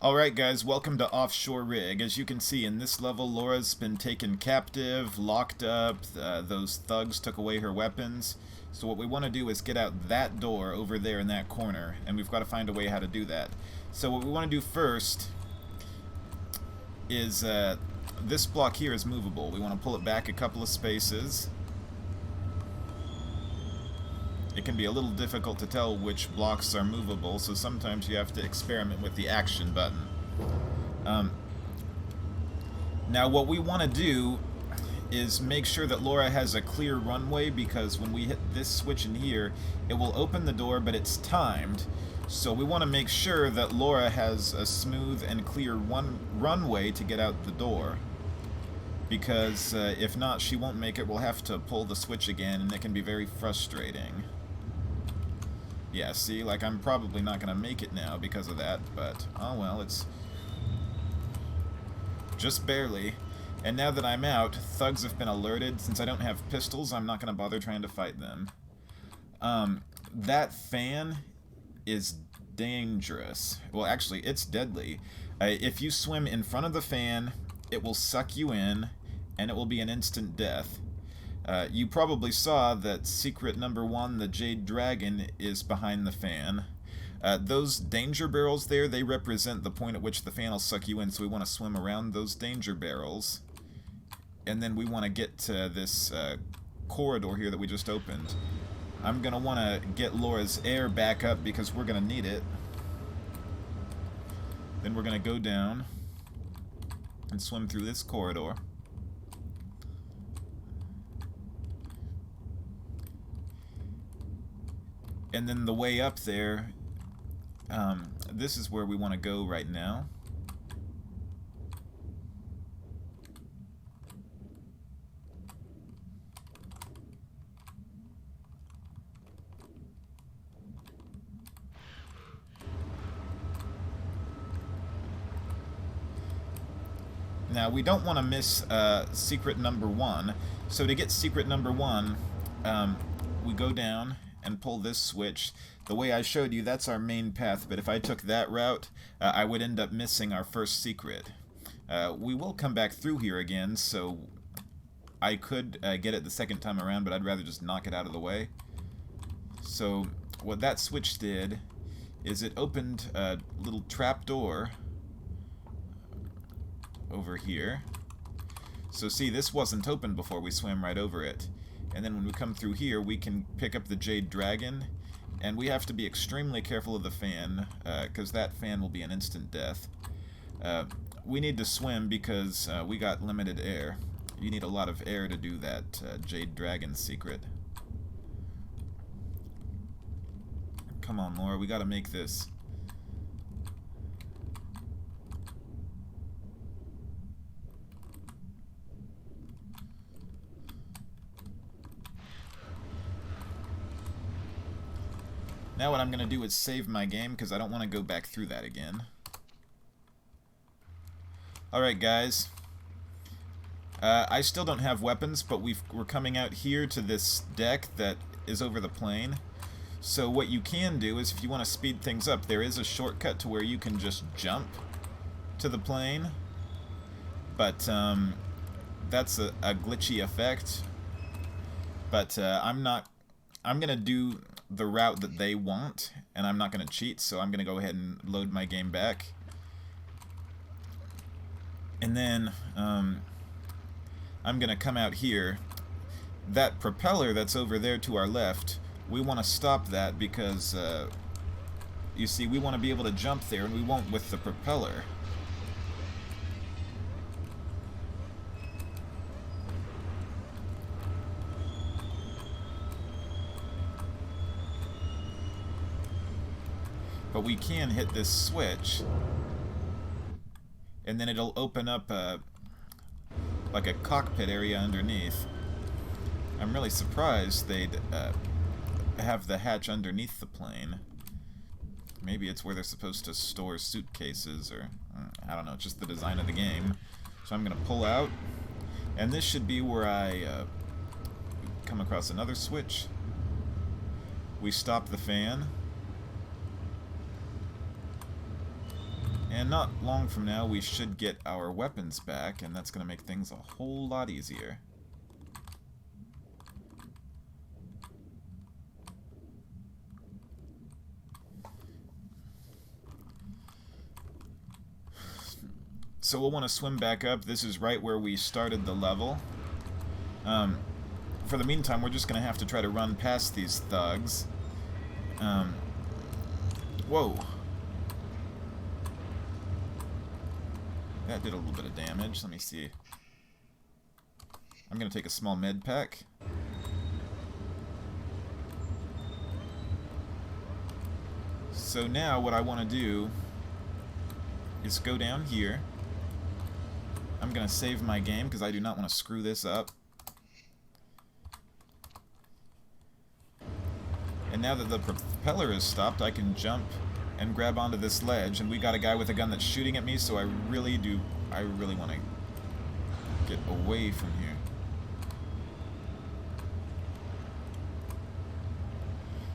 Alright guys, welcome to Offshore Rig. As you can see in this level, Laura's been taken captive, locked up, those thugs took away her weapons. So what we want to do is get out that door over there in that corner, and we've got to find a way how to do that. So what we want to do first is, this block here is movable. We want to pull it back a couple of spaces. It can be a little difficult to tell which blocks are movable, so sometimes you have to experiment with the action button. Now what we want to do is make sure that Laura has a clear runway, because when we hit this switch in here, it will open the door, but it's timed. So we want to make sure that Laura has a smooth and clear runway to get out the door. Because if not, she won't make it. We'll have to pull the switch again, and it can be very frustrating. Yeah, see, like, I'm probably not going to make it now because of that, but, oh well, it's just barely. And now that I'm out, thugs have been alerted. Since I don't have pistols, I'm not going to bother trying to fight them. That fan is dangerous. Well, actually, it's deadly. If you swim in front of the fan, it will suck you in, and it will be an instant death. You probably saw that secret number 1, the Jade Dragon, is behind the fan. Those danger barrels there, they represent the point at which the fan will suck you in, so we want to swim around those danger barrels. And then we want to get to this corridor here that we just opened. I'm going to want to get Laura's air back up because we're going to need it. Then we're going to go down and swim through this corridor. And then the way up there, this is where we want to go right now. Now, we don't want to miss secret number 1. So to get secret number 1, we go down and pull this switch. The way I showed you, that's our main path, but if I took that route, I would end up missing our first secret. We will come back through here again, so I could get it the second time around, but I'd rather just knock it out of the way. So what that switch did is it opened a little trap door over here. So see, this wasn't open before we swam right over it. And then when we come through here, we can pick up the Jade Dragon, and we have to be extremely careful of the fan, because that fan will be an instant death. We need to swim because we got limited air. You need a lot of air to do that Jade Dragon secret. Come on, Laura, we gotta make this. Now what I'm going to do is save my game, because I don't want to go back through that again. Alright guys, I still don't have weapons, but we're coming out here to this deck that is over the plane. So what you can do is, if you want to speed things up, there is a shortcut to where you can just jump to the plane. But that's a glitchy effect. But I'm going to do the route that they want, and I'm not going to cheat, so I'm going to go ahead and load my game back. And then I'm going to come out here. That propeller that's over there to our left, we want to stop that because you see, we want to be able to jump there, and we won't with the propeller. But we can hit this switch, and then it'll open up like a cockpit area underneath. I'm really surprised they'd have the hatch underneath the plane. Maybe it's where they're supposed to store suitcases, or I don't know, it's just the design of the game. So I'm going to pull out, and this should be where I come across another switch. We stop the fan. And not long from now, we should get our weapons back, and that's going to make things a whole lot easier. So we'll want to swim back up. This is right where we started the level. For the meantime, we're just going to have to try to run past these thugs. Whoa. That did a little bit of damage. Let me see. I'm going to take a small med pack. So now what I want to do is go down here. I'm going to save my game because I do not want to screw this up. And now that the propeller is stopped, I can jump and grab onto this ledge. And we got a guy with a gun that's shooting at me, so I really want to get away from here.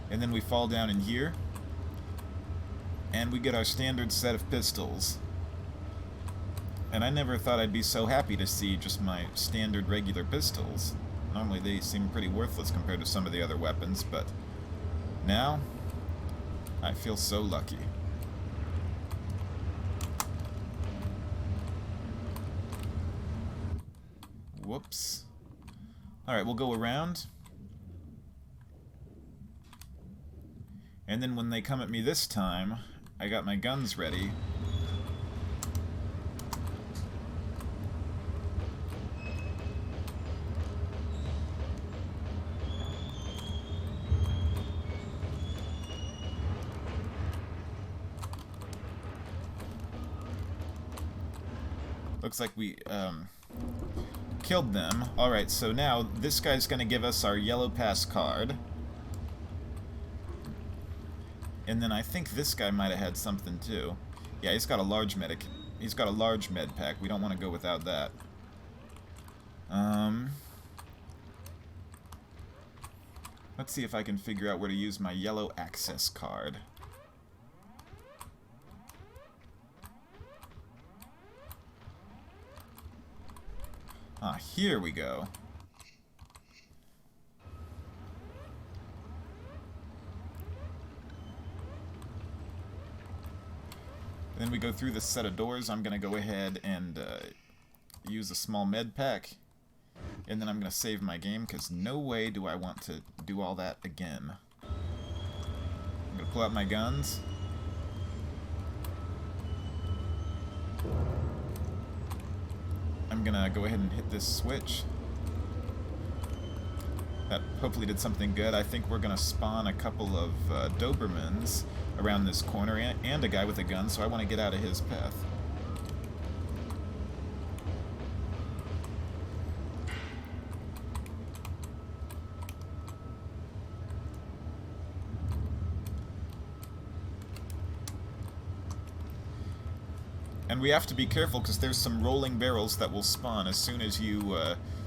And then we fall down in here. And we get our standard set of pistols. And I never thought I'd be so happy to see just my standard regular pistols. Normally they seem pretty worthless compared to some of the other weapons, but now I feel so lucky. Whoops. Alright, we'll go around. And then when they come at me this time, I got my guns ready. Looks like we killed them. Alright, so now this guy's going to give us our yellow pass card. And then I think this guy might have had something too. Yeah, he's got a large med pack. We don't want to go without that. Let's see if I can figure out where to use my yellow access card. Ah, here we go. Then we go through this set of doors. I'm going to go ahead and use a small med pack. And then I'm going to save my game, because no way do I want to do all that again. I'm going to pull out my guns. I'm going to go ahead and hit this switch. That hopefully did something good. I think we're going to spawn a couple of Dobermans around this corner, and a guy with a gun, so I want to get out of his path. And we have to be careful because there's some rolling barrels that will spawn as soon as you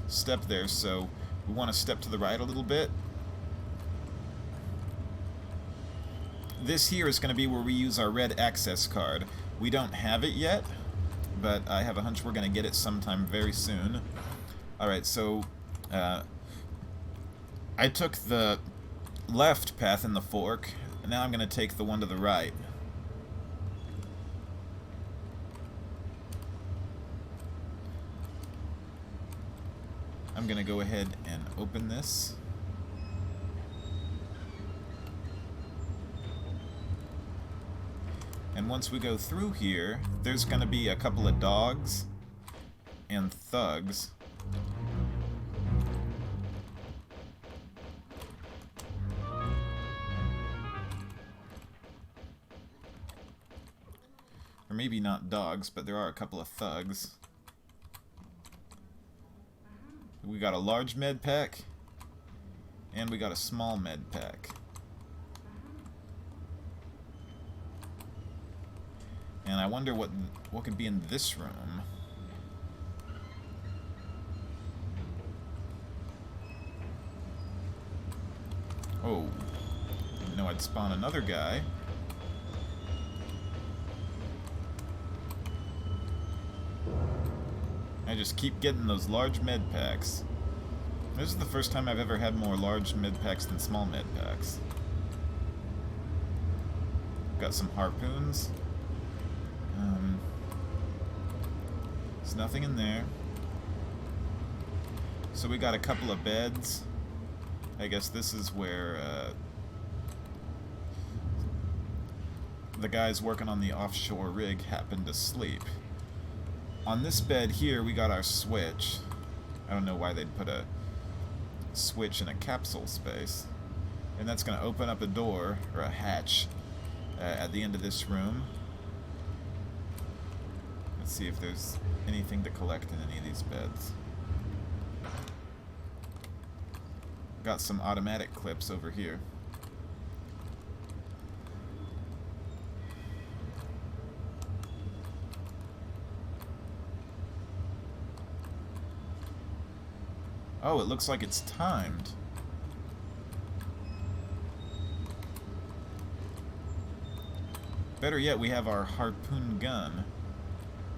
step there, so we want to step to the right a little bit. This here is going to be where we use our red access card. We don't have it yet, but I have a hunch we're going to get it sometime very soon. Alright, so I took the left path in the fork, and now I'm going to take the one to the right. I'm going to go ahead and open this. And once we go through here, there's going to be a couple of dogs and thugs. Or maybe not dogs, but there are a couple of thugs. We got a large med pack, and we got a small med pack. And I wonder what could be in this room. Oh, didn't know I'd spawn another guy. just keep getting those large med packs. This is the first time I've ever had more large med packs than small med packs. Got some harpoons. There's nothing in there. So we got a couple of beds. I guess this is where the guys working on the offshore rig happened to sleep. On this bed here, we got our switch. I don't know why they'd put a switch in a capsule space. And that's going to open up a door, or a hatch, at the end of this room. Let's see if there's anything to collect in any of these beds. Got some automatic clips over here. Oh, it looks like it's timed. Better yet, we have our harpoon gun.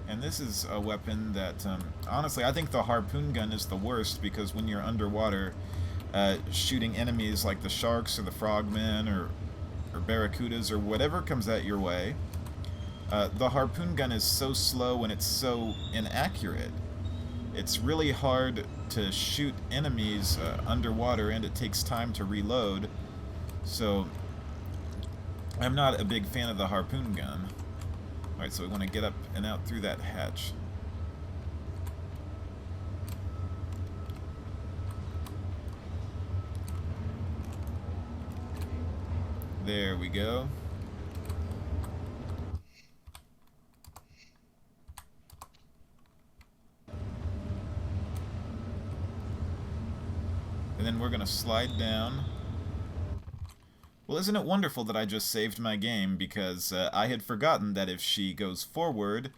And this is a weapon that, honestly, I think the harpoon gun is the worst, because when you're underwater, shooting enemies like the sharks or the frogmen or barracudas or whatever comes at your way, the harpoon gun is so slow and it's so inaccurate. It's really hard to shoot enemies underwater, and it takes time to reload. So I'm not a big fan of the harpoon gun. Alright, so we want to get up and out through that hatch. There we go. And then we're going to slide down. Well, isn't it wonderful that I just saved my game, because I had forgotten that if she goes forward,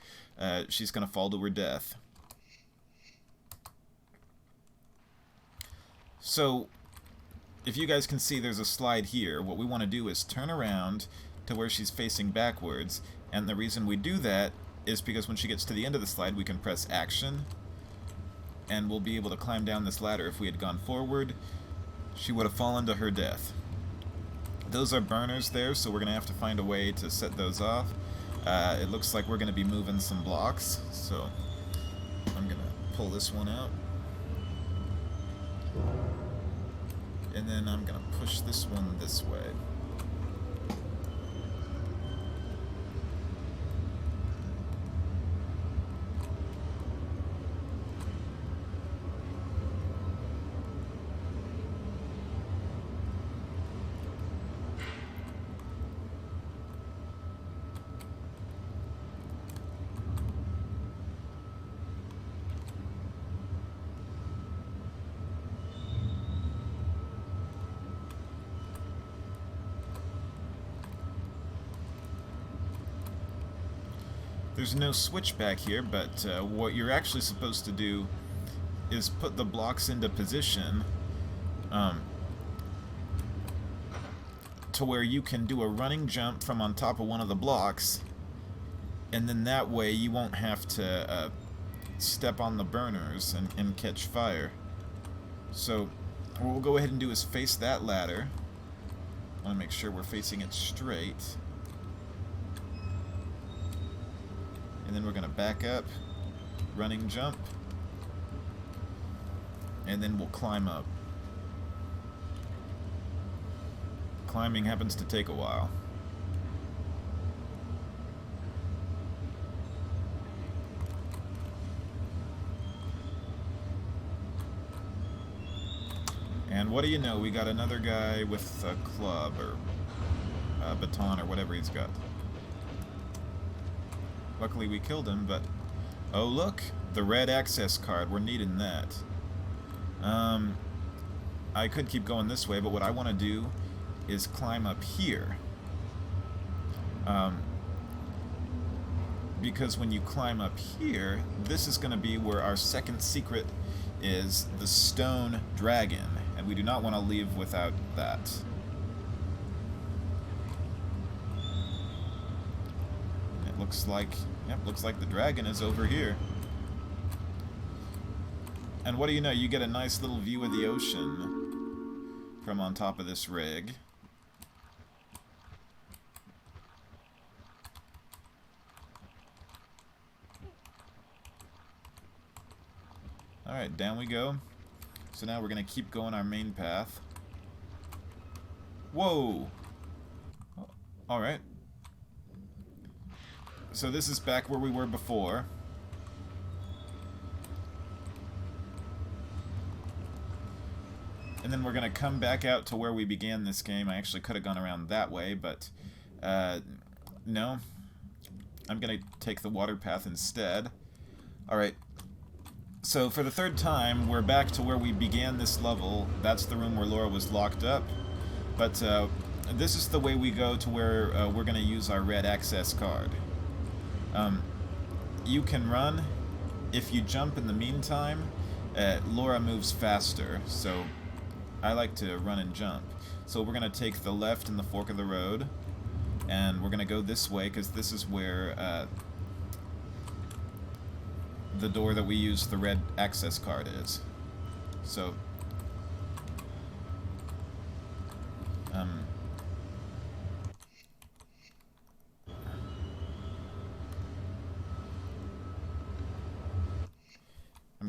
she's going to fall to her death. So, if you guys can see, there's a slide here. What we want to do is turn around to where she's facing backwards, and the reason we do that is because when she gets to the end of the slide, we can press action, and we'll be able to climb down this ladder. If we had gone forward, she would have fallen to her death. Those are burners there, so we're going to have to find a way to set those off. It looks like we're going to be moving some blocks, so I'm going to pull this one out. And then I'm going to push this one this way. There's no switch back here, but what you're actually supposed to do is put the blocks into position to where you can do a running jump from on top of one of the blocks, and then that way you won't have to step on the burners and catch fire. So what we'll go ahead and do is face that ladder. I want to make sure we're facing it straight. And then we're going to back up, running jump, and then we'll climb up. Climbing happens to take a while. And what do you know, we got another guy with a club or a baton or whatever he's got. Luckily we killed him, but... Oh look! The red access card, we're needing that. I could keep going this way, but what I want to do is climb up here. Because when you climb up here, this is going to be where our second secret is, the stone dragon. And we do not want to leave without that. Looks like, yep, looks like the dragon is over here. And what do you know? You get a nice little view of the ocean from on top of this rig. Alright, down we go. So now we're going to keep going our main path. Whoa! Alright. So this is back where we were before. And then we're going to come back out to where we began this game. I actually could have gone around that way, but no. I'm going to take the water path instead. Alright. So for the third time, we're back to where we began this level. That's the room where Laura was locked up. But this is the way we go to where we're going to use our red access card. You can run. If you jump in the meantime, Laura moves faster. So I like to run and jump. So we're going to take the left in the fork of the road. And we're going to go this way because this is where the door that we use the red access card is. So I'm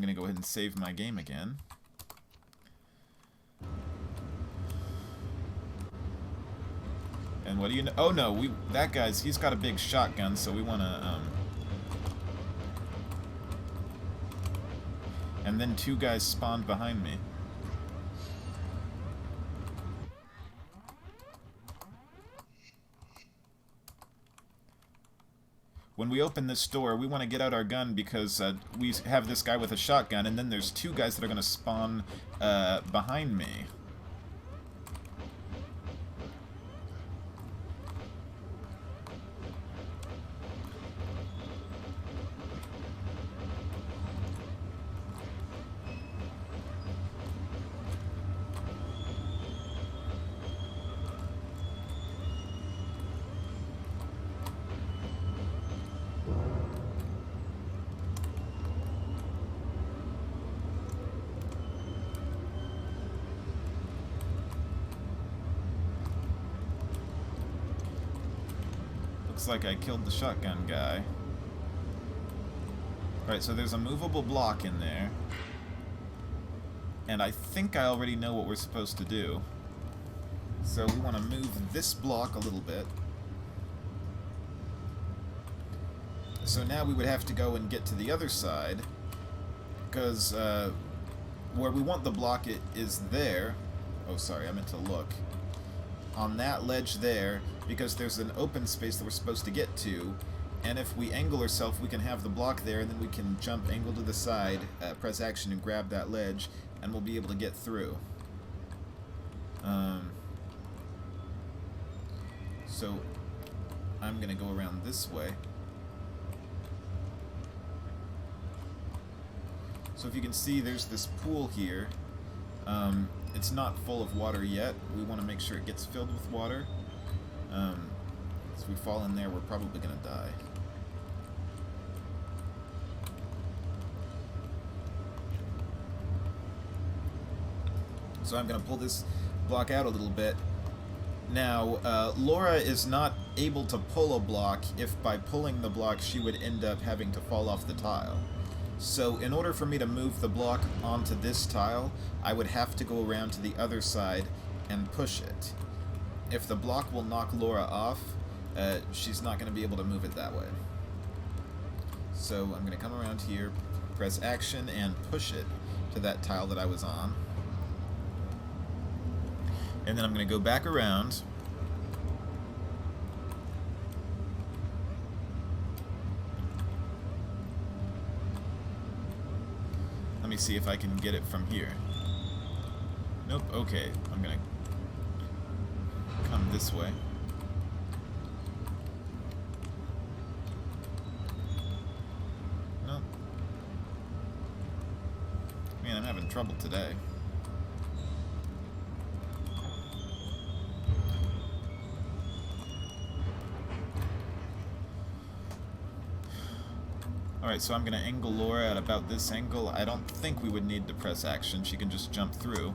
gonna go ahead and save my game again. And what do you know? Oh no, he's got a big shotgun, so we wanna and then two guys spawned behind me. When we open this door, we want to get out our gun because we have this guy with a shotgun, and then there's two guys that are going to spawn behind me. Looks like I killed the shotgun guy. Alright, so there's a movable block in there. And I think I already know what we're supposed to do. So we want to move this block a little bit. So now we would have to go and get to the other side. Because where we want the block is there. Oh, sorry, I meant to look. On that ledge there, because there's an open space that we're supposed to get to, and if we angle ourselves, we can have the block there, and then we can jump angle to the side, press action, and grab that ledge, and we'll be able to get through. So I'm gonna go around this way. So if you can see, there's this pool here. It's not full of water yet. We want to make sure it gets filled with water. If we fall in there, we're probably going to die. So I'm going to pull this block out a little bit. Now, Laura is not able to pull a block if by pulling the block she would end up having to fall off the tile. So in order for me to move the block onto this tile, I would have to go around to the other side and push it. If the block will knock Laura off, she's not going to be able to move it that way. So I'm going to come around here, press action, and push it to that tile that I was on. And then I'm going to go back around. Let me see if I can get it from here. Nope, okay. I'm gonna come this way. Nope. Man, I'm having trouble today. Alright, so I'm going to angle Laura at about this angle. I don't think we would need to press action. She can just jump through.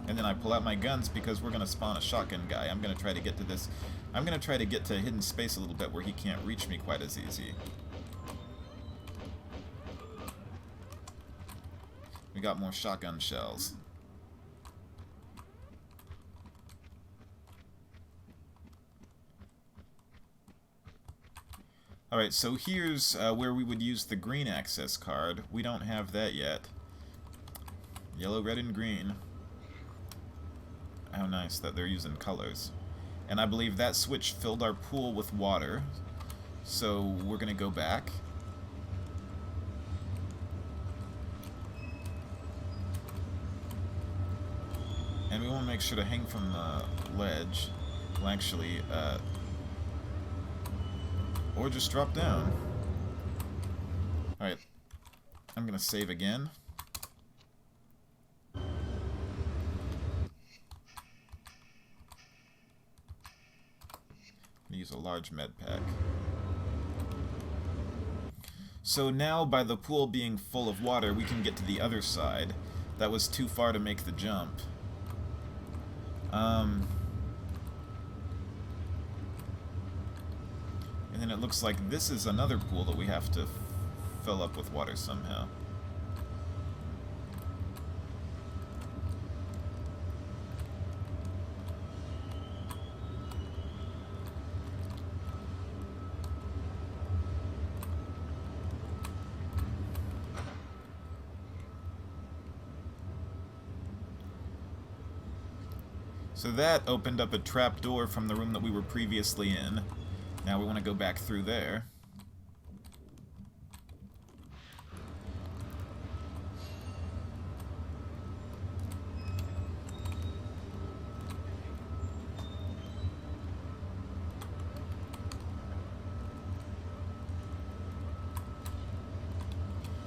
And then I pull out my guns because we're going to spawn a shotgun guy. I'm going to try to get to this. I'm going to try to get to hidden space a little bit where he can't reach me quite as easy. We got more shotgun shells. Alright, so here's where we would use the green access card. We don't have that yet. Yellow, red, and green. How nice that they're using colors. And I believe that switch filled our pool with water. So we're going to go back. And we want to make sure to hang from the ledge. Well, actually, or just drop down. Alright. I'm going to save again. Use a large med pack. So now, by the pool being full of water, we can get to the other side. That was too far to make the jump. And then it looks like this is another pool that we have to fill up with water somehow. So that opened up a trap door from the room that we were previously in. Now we want to go back through there.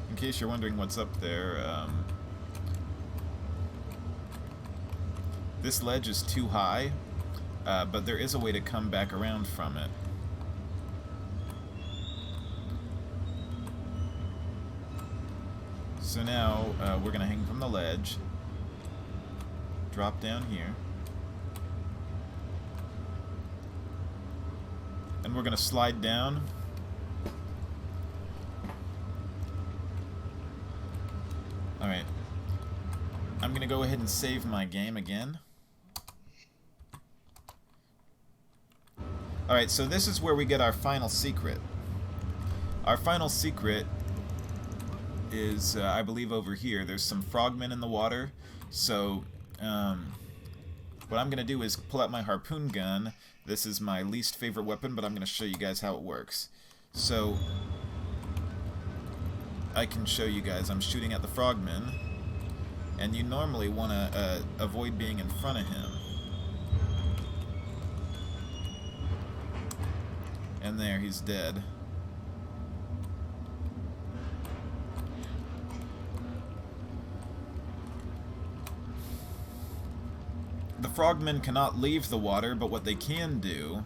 In case you're wondering what's up there, this ledge is too high, but there is a way to come back around from it. So now, we're going to hang from the ledge, drop down here, and we're going to slide down. Alright. I'm going to go ahead and save my game again. Alright, so this is where we get our final secret. Our final secret is, I believe, over here. There's some frogmen in the water, so what I'm going to do is pull out my harpoon gun. This is my least favorite weapon, but I'm going to show you guys how it works. So, I can show you guys. I'm shooting at the frogman, and you normally want to avoid being in front of him. And there, he's dead. The frogmen cannot leave the water, but what they can do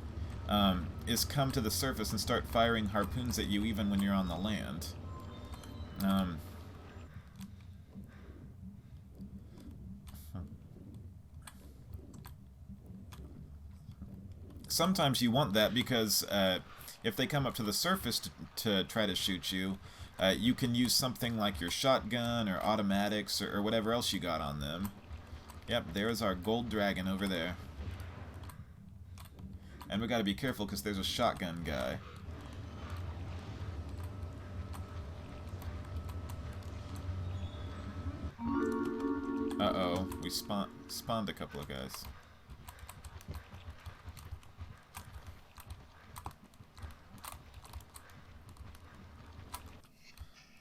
is come to the surface and start firing harpoons at you even when you're on the land. Sometimes you want that because if they come up to the surface to try to shoot you, you can use something like your shotgun or automatics or whatever else you got on them. Yep, there's our gold dragon over there. And we gotta be careful because there's a shotgun guy. Uh-oh, we spawned a couple of guys.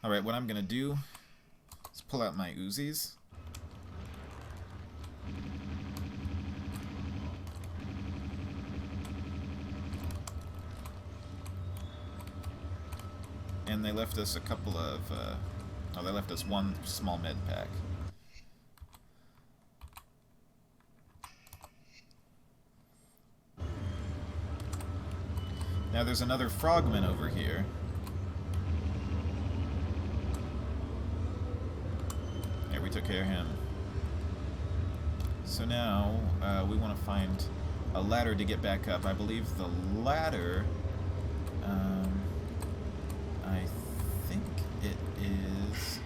Alright, what I'm gonna do is pull out my Uzis. And they left us a couple of, oh, they left us one small med pack. Now there's another frogman over here. There, we took care of him. So now, we want to find a ladder to get back up. I believe the ladder, I think it is...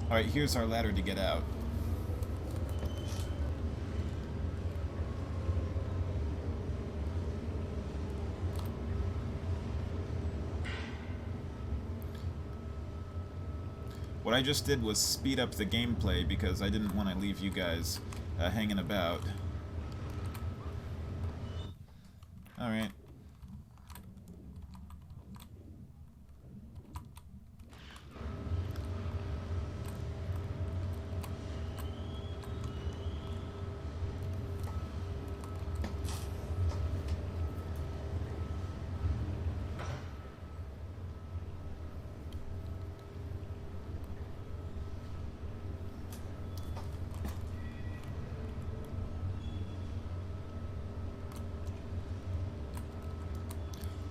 Alright, here's our ladder to get out. What I just did was speed up the gameplay because I didn't want to leave you guys hanging about. Alright.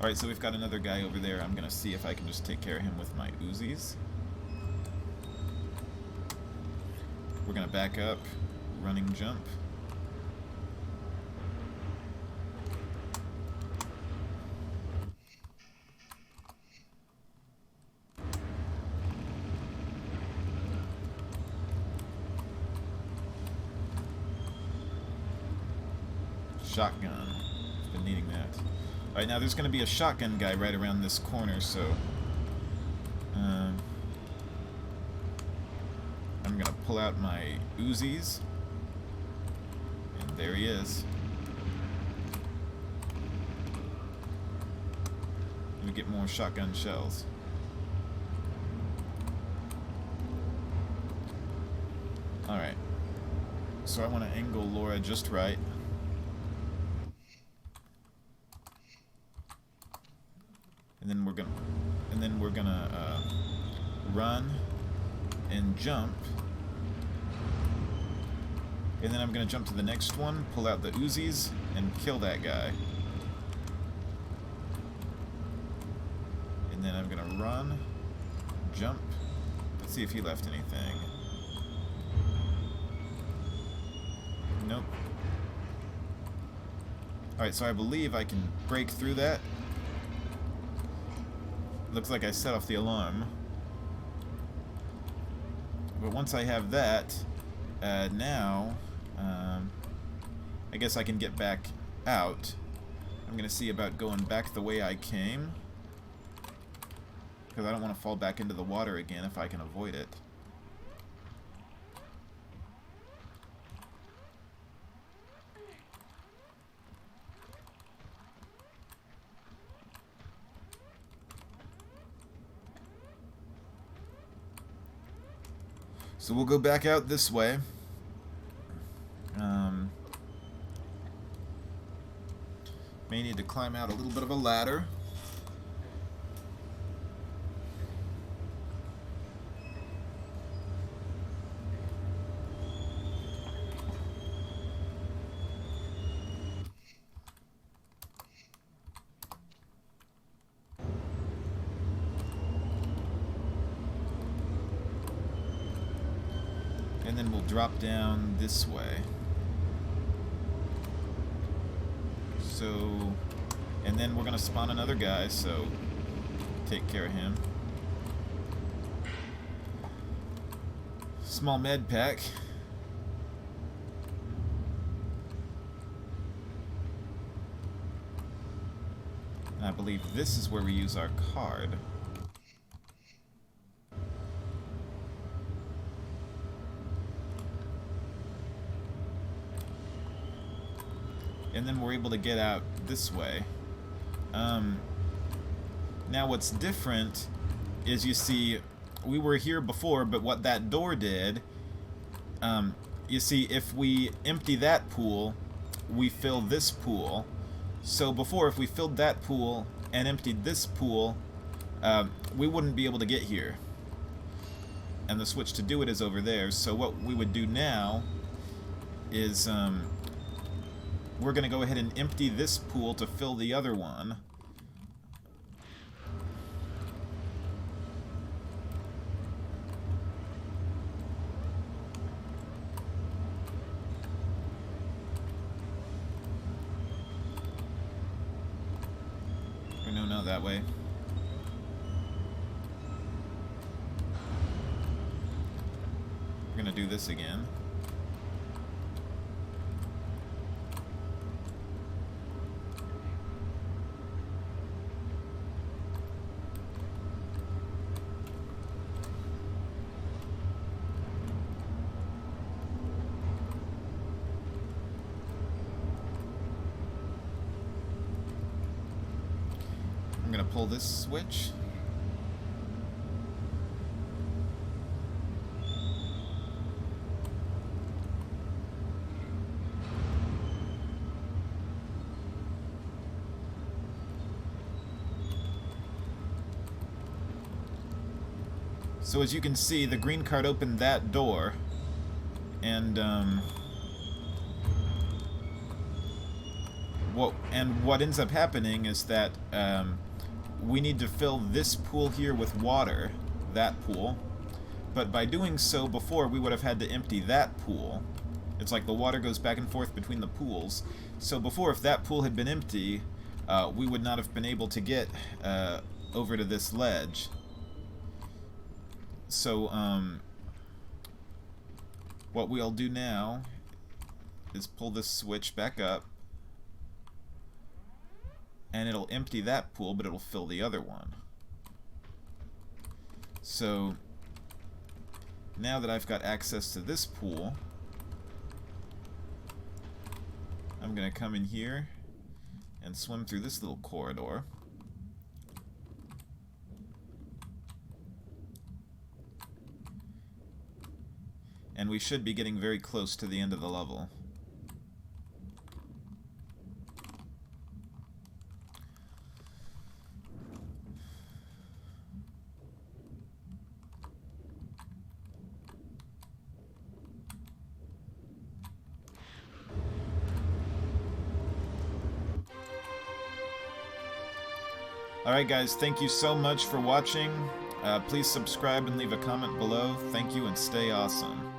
Alright, so we've got another guy over there. I'm gonna see if I can just take care of him with my Uzis. We're gonna back up, running jump. Shotgun. Been needing that. Alright, now there's going to be a shotgun guy right around this corner, so... I'm going to pull out my Uzis. And there he is. Let me get more shotgun shells. Alright. So I want to angle Laura just right. And then we're gonna run and jump, and then I'm gonna jump to the next one, pull out the Uzis, and kill that guy. And then I'm gonna run, jump. Let's see if he left anything. Nope. Alright, so I believe I can break through that. Looks like I set off the alarm. But once I have that, now, I guess I can get back out. I'm going to see about going back the way I came. Because I don't want to fall back into the water again if I can avoid it. So we'll go back out this way. May need to climb out a little bit of a ladder. And then we'll drop down this way. So, and then we're gonna spawn another guy, so take care of him. Small med pack. And I believe this is where we use our card. And then we're able to get out this way. Now what's different is, you see, we were here before, but what that door did, you see, if we empty that pool, we fill this pool. So before, if we filled that pool and emptied this pool, we wouldn't be able to get here. And the switch to do it is over there. So what we would do now is, we're going to go ahead and empty this pool to fill the other one. Or no, not that way. We're going to do this again. I'm going to pull this switch. So as you can see, the green card opened that door, and what ends up happening is that we need to fill this pool here with water, that pool, but by doing so before, we would have had to empty that pool. It's like the water goes back and forth between the pools. So before, if that pool had been empty, we would not have been able to get over to this ledge. So, what we'll do now is pull this switch back up, and it'll empty that pool, but it'll fill the other one. So, now that I've got access to this pool, I'm going to come in here and swim through this little corridor. And we should be getting very close to the end of the level. Alright guys, thank you so much for watching. Please subscribe and leave a comment below. Thank you and stay awesome.